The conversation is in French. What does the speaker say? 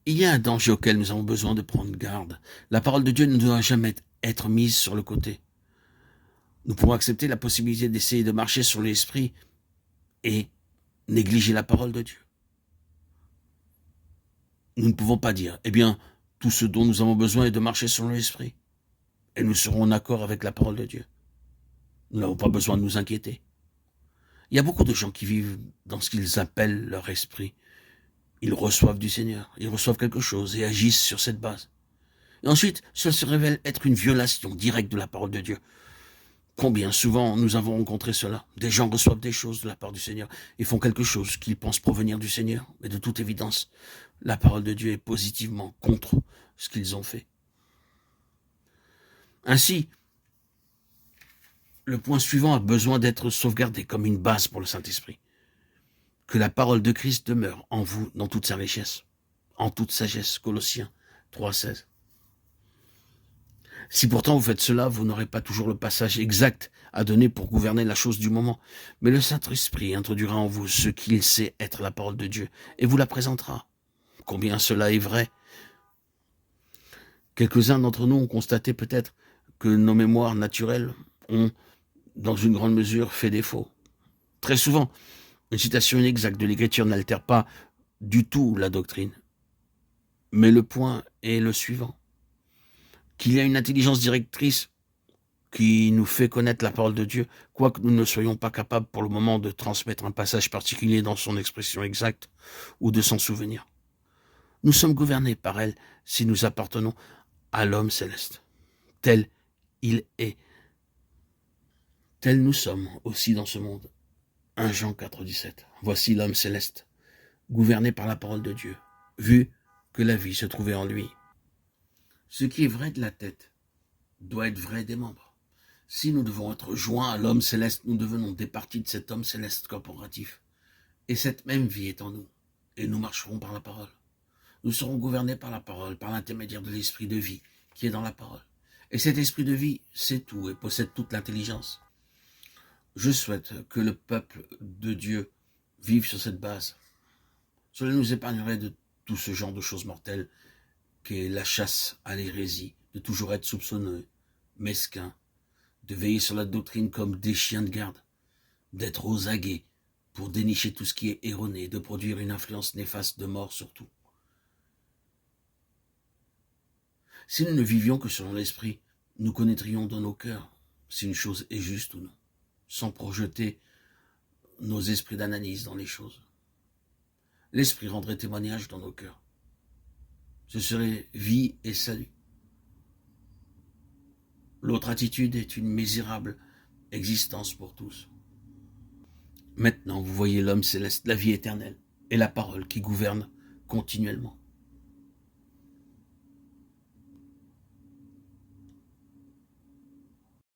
Il y a un danger auquel nous avons besoin de prendre garde. La parole de Dieu ne doit jamais être mise sur le côté. Nous pouvons accepter la possibilité d'essayer de marcher sur l'esprit et négliger la parole de Dieu. Nous ne pouvons pas dire, eh bien, tout ce dont nous avons besoin est de marcher sur l'esprit. Et nous serons en accord avec la parole de Dieu. Nous n'avons pas besoin de nous inquiéter. Il y a beaucoup de gens qui vivent dans ce qu'ils appellent leur esprit. Ils reçoivent du Seigneur, ils reçoivent quelque chose et agissent sur cette base. Et ensuite, cela se révèle être une violation directe de la parole de Dieu. Combien souvent nous avons rencontré cela? Des gens reçoivent des choses de la part du Seigneur et font quelque chose qu'ils pensent provenir du Seigneur. Mais de toute évidence, la parole de Dieu est positivement contre ce qu'ils ont fait. Ainsi, le point suivant a besoin d'être sauvegardé comme une base pour le Saint-Esprit. Que la parole de Christ demeure en vous dans toute sa richesse, en toute sagesse. Colossiens 3,16. Si pourtant vous faites cela, vous n'aurez pas toujours le passage exact à donner pour gouverner la chose du moment. Mais le Saint-Esprit introduira en vous ce qu'il sait être la parole de Dieu et vous la présentera. Combien cela est vrai. Quelques-uns d'entre nous ont constaté peut-être que nos mémoires naturelles ont, dans une grande mesure, fait défaut. Très souvent, une citation inexacte de l'Écriture n'altère pas du tout la doctrine. Mais le point est le suivant. Qu'il y a une intelligence directrice qui nous fait connaître la parole de Dieu, quoique nous ne soyons pas capables pour le moment de transmettre un passage particulier dans son expression exacte ou de s'en souvenir. Nous sommes gouvernés par elle si nous appartenons à l'homme céleste. Tel il est. Tel nous sommes aussi dans ce monde. 1 Jean 4,17. Voici l'homme céleste, gouverné par la parole de Dieu, vu que la vie se trouvait en lui. Ce qui est vrai de la tête doit être vrai des membres. Si nous devons être joints à l'homme céleste, nous devenons des parties de cet homme céleste corporatif. Et cette même vie est en nous. Et nous marcherons par la parole. Nous serons gouvernés par la parole, par l'intermédiaire de l'esprit de vie qui est dans la parole. Et cet esprit de vie sait tout et possède toute l'intelligence. Je souhaite que le peuple de Dieu vive sur cette base. Cela nous épargnerait de tout ce genre de choses mortelles qu'est la chasse à l'hérésie, de toujours être soupçonneux, mesquin, de veiller sur la doctrine comme des chiens de garde, d'être aux aguets pour dénicher tout ce qui est erroné, de produire une influence néfaste de mort surtout. Si nous ne vivions que selon l'esprit, nous connaîtrions dans nos cœurs si une chose est juste ou non, sans projeter nos esprits d'analyse dans les choses. L'esprit rendrait témoignage dans nos cœurs. Ce serait vie et salut. L'autre attitude est une misérable existence pour tous. Maintenant, vous voyez l'homme céleste, la vie éternelle, et la parole qui gouverne continuellement.